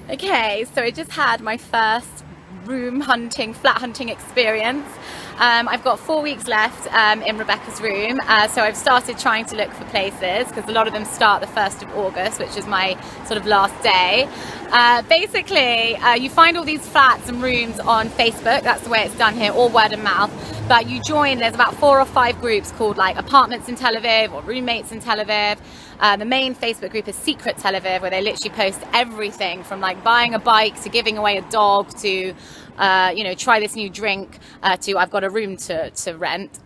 Okay, so I just had my first flat hunting experience. I've got 4 weeks left in Rebecca's room, so I've started trying to look for places because a lot of them start the 1st of August, which is my sort of last day. Basically, you find all these flats and rooms on Facebook. That's the way it's done here, all word of mouth. But you join, there's about 4 or 5 groups called like Apartments in Tel Aviv or Roommates in Tel Aviv. The main Facebook group is Secret Tel Aviv, where they literally post everything from like buying a bike to giving away a dog to try this new drink, to I've got a room to rent.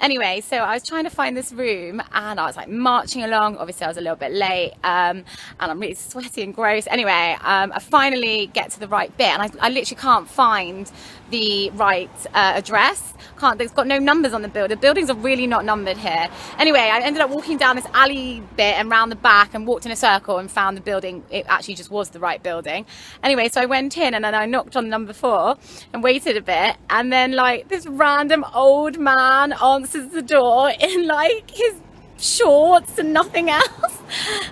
Anyway, so I was trying to find this room and I was like marching along. Obviously I was a little bit late, and I'm really sweaty and gross. Anyway, I finally get to the right bit and I literally can't find the right address. There's got no numbers on the building. The buildings are really not numbered here. Anyway, I ended up walking down this alley bit and round the back and walked in a circle and found the building. It actually just was the right building. Anyway, so I went in and then I knocked on number 4 and waited a bit, and then like this random old man answers the door in like his shorts and nothing else,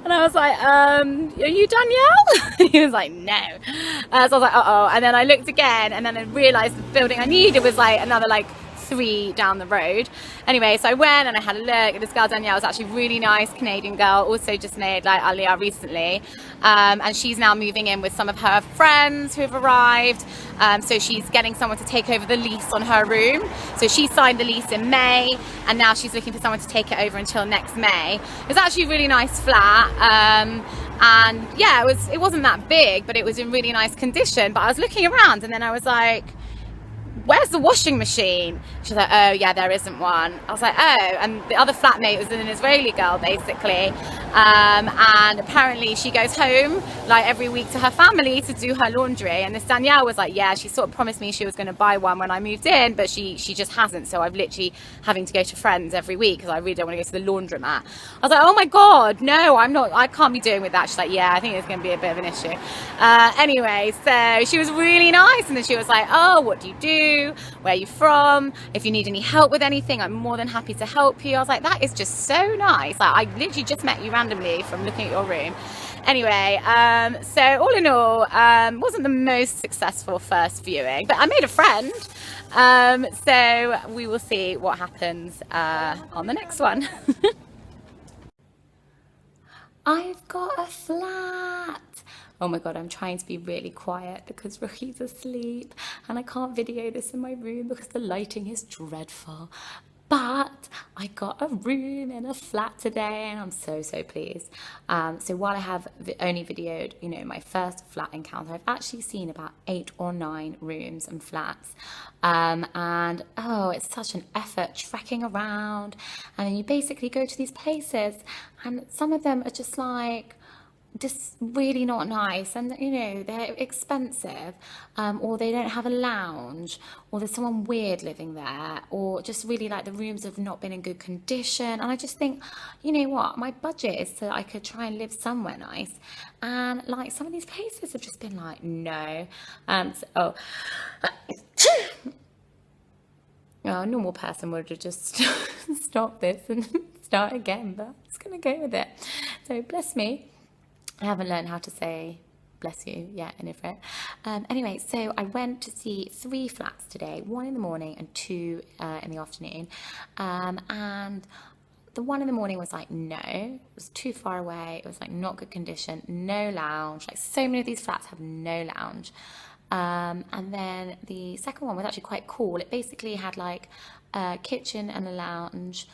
and I was like, are you Danielle? He was like, no. So I was like, uh-oh. And then I looked again and then I realized the building I needed was like another like 3 down the road. Anyway, so I went and I had a look, and this girl Danielle was actually really nice, Canadian girl, also just made like Aliyah recently, and she's now moving in with some of her friends who have arrived, so she's getting someone to take over the lease on her room. So she signed the lease in May and now she's looking for someone to take it over until next May. It was actually a really nice flat, and yeah, it wasn't that big, but it was in really nice condition. But I was looking around and then I was like, where's the washing machine? She's like, oh yeah, there isn't one. I was like, oh. And the other flatmate was an Israeli girl basically, and apparently she goes home like every week to her family to do her laundry. And this Danielle was like, yeah, she sort of promised me she was going to buy one when I moved in, but she just hasn't. So I've literally having to go to friends every week because I really don't want to go to the laundromat. I was like, oh my god, no, I can't be doing with that. She's like, yeah, I think it's going to be a bit of an issue. Anyway, so she was really nice, and then she was like, oh, what do you do, where are you from, if you need any help with anything, I'm more than happy to help you. I was like, that is just so nice. Like, I literally just met you randomly from looking at your room. Anyway, so all in all, wasn't the most successful first viewing, but I made a friend, so we will see what happens on the next one. I've got a flat. Oh my god, I'm trying to be really quiet because Ruhi's asleep and I can't video this in my room because the lighting is dreadful. But I got a room in a flat today and I'm so pleased. So while I have only videoed, my first flat encounter, I've actually seen about 8 or 9 rooms and flats. And oh, it's such an effort trekking around, and then you basically go to these places and some of them are just really not nice, and they're expensive, or they don't have a lounge, or there's someone weird living there, or just really like the rooms have not been in good condition. And I just think, you know what, my budget is so I could try and live somewhere nice, and like some of these places have just been like, no. A normal person would have just stopped this and start again, but I'm just gonna go with it. So bless me, I haven't learned how to say bless you yet in Ifrit. Anyway, so I went to see 3 flats today, 1 in the morning and 2 in the afternoon. And the one in the morning was like, no, it was too far away. It was like not good condition, no lounge. Like so many of these flats have no lounge. And then the second one was actually quite cool. It basically had like a kitchen and a lounge,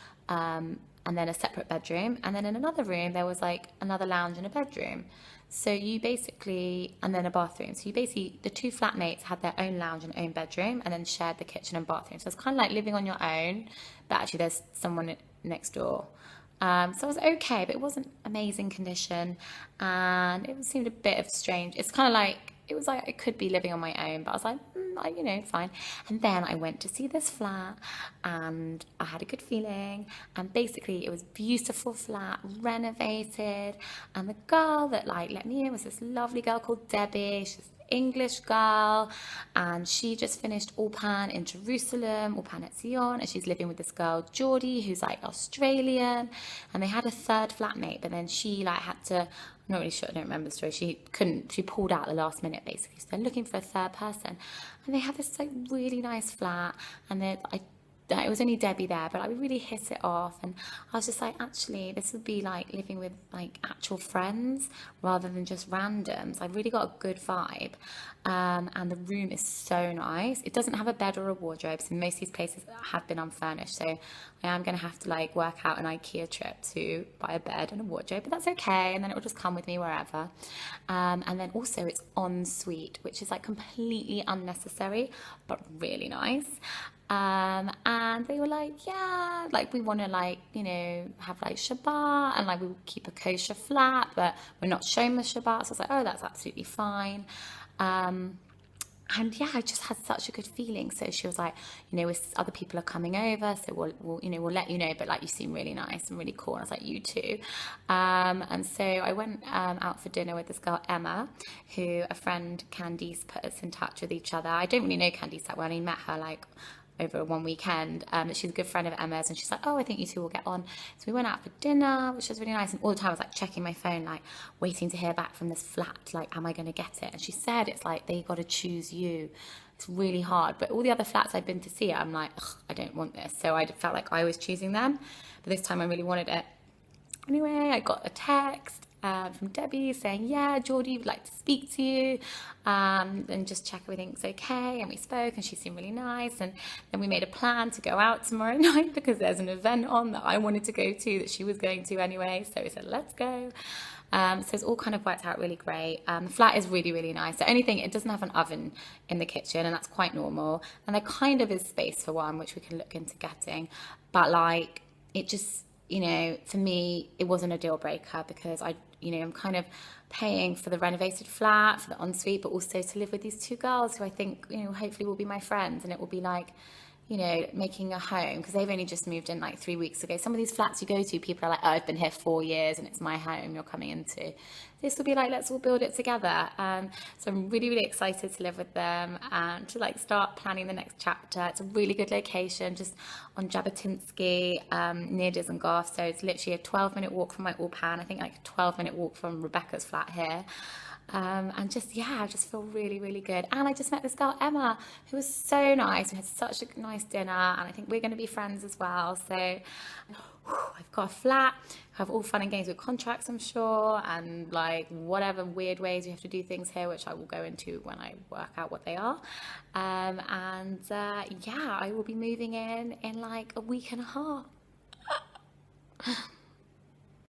and then a separate bedroom, and then in another room there was like another lounge and a bedroom. So you basically, and then a bathroom. So you basically, the 2 flatmates had their own lounge and own bedroom, and then shared the kitchen and bathroom. So it's kind of like living on your own, but actually there's someone next door. So it was okay, but it wasn't amazing condition, and it seemed a bit of strange. It's kind of like, it was like I could be living on my own, but I was like, like, you know, fine. And then I went to see this flat and I had a good feeling. And basically it was beautiful flat, renovated. And the girl that like let me in was this lovely girl called Debbie. She's English girl, and she just finished Ulpan in Jerusalem, Ulpan at Zion, and she's living with this girl Geordie who's like Australian, and they had a third flatmate, but then she like had to, I'm not really sure, I don't remember the story, she pulled out at the last minute basically, so they're looking for a third person, and they have this like really nice flat, and it was only Debbie there, but I really hit it off, and I was just like, actually, this would be like living with like actual friends rather than just randoms. I really got a good vibe, and the room is so nice. It doesn't have a bed or a wardrobe, so most of these places have been unfurnished, so I am going to have to like work out an IKEA trip to buy a bed and a wardrobe, but that's okay, and then it will just come with me wherever. And then also it's en suite, which is like completely unnecessary, but really nice. And they were like, yeah, like we want to like, you know, have like Shabbat, and like we will keep a kosher flat, but we're not showing the Shabbat. So I was like, oh, that's absolutely fine. And yeah, I just had such a good feeling. So she was like, you know, other people are coming over, so we'll you know, we'll let you know, but like you seem really nice and really cool. And I was like, you too. And so I went out for dinner with this girl Emma, who a friend Candice put us in touch with each other. I don't really know Candice that well. I met her like over one weekend. She's a good friend of Emma's, and she's like, oh, I think you two will get on. So we went out for dinner, which was really nice, and all the time I was like checking my phone, like waiting to hear back from this flat, like, am I going to get it? And she said it's like they got to choose you. It's really hard, but all the other flats I've been to see, I'm like, I don't want this. So I felt like I was choosing them, but this time I really wanted it. Anyway, I got a text from Debbie saying, yeah, Geordie would like to speak to you, and just check everything's okay. And we spoke, and she seemed really nice. And then we made a plan to go out tomorrow night because there's an event on that I wanted to go to that she was going to anyway. So we said, let's go. So it's all kind of worked out really great. The flat is really, really nice. The only thing, it doesn't have an oven in the kitchen, and that's quite normal. And there kind of is space for one, which we can look into getting. But like, it just, you know, for me, it wasn't a deal breaker because I'm kind of paying for the renovated flat, for the ensuite, but also to live with these two girls who I think, you know, hopefully will be my friends, and it will be like, you know, making a home, because they've only just moved in like 3 weeks ago. Some of these flats you go to, people are like, oh, I've been here 4 years and it's my home you're coming into. This will be like, let's all build it together. So I'm really, really excited to live with them and to like start planning the next chapter. It's a really good location, just on Jabotinsky, near Dizengoff. So it's literally a 12-minute walk from my Ulpan. I think like a 12-minute walk from Rebecca's flat here. And just, yeah, I just feel really, really good. And I just met this girl, Emma, who was so nice. We had such a nice dinner, and I think we're going to be friends as well. So I've got a flat, have all fun and games with contracts, I'm sure, and like whatever weird ways we have to do things here, which I will go into when I work out what they are. Yeah, I will be moving in like a week and a half.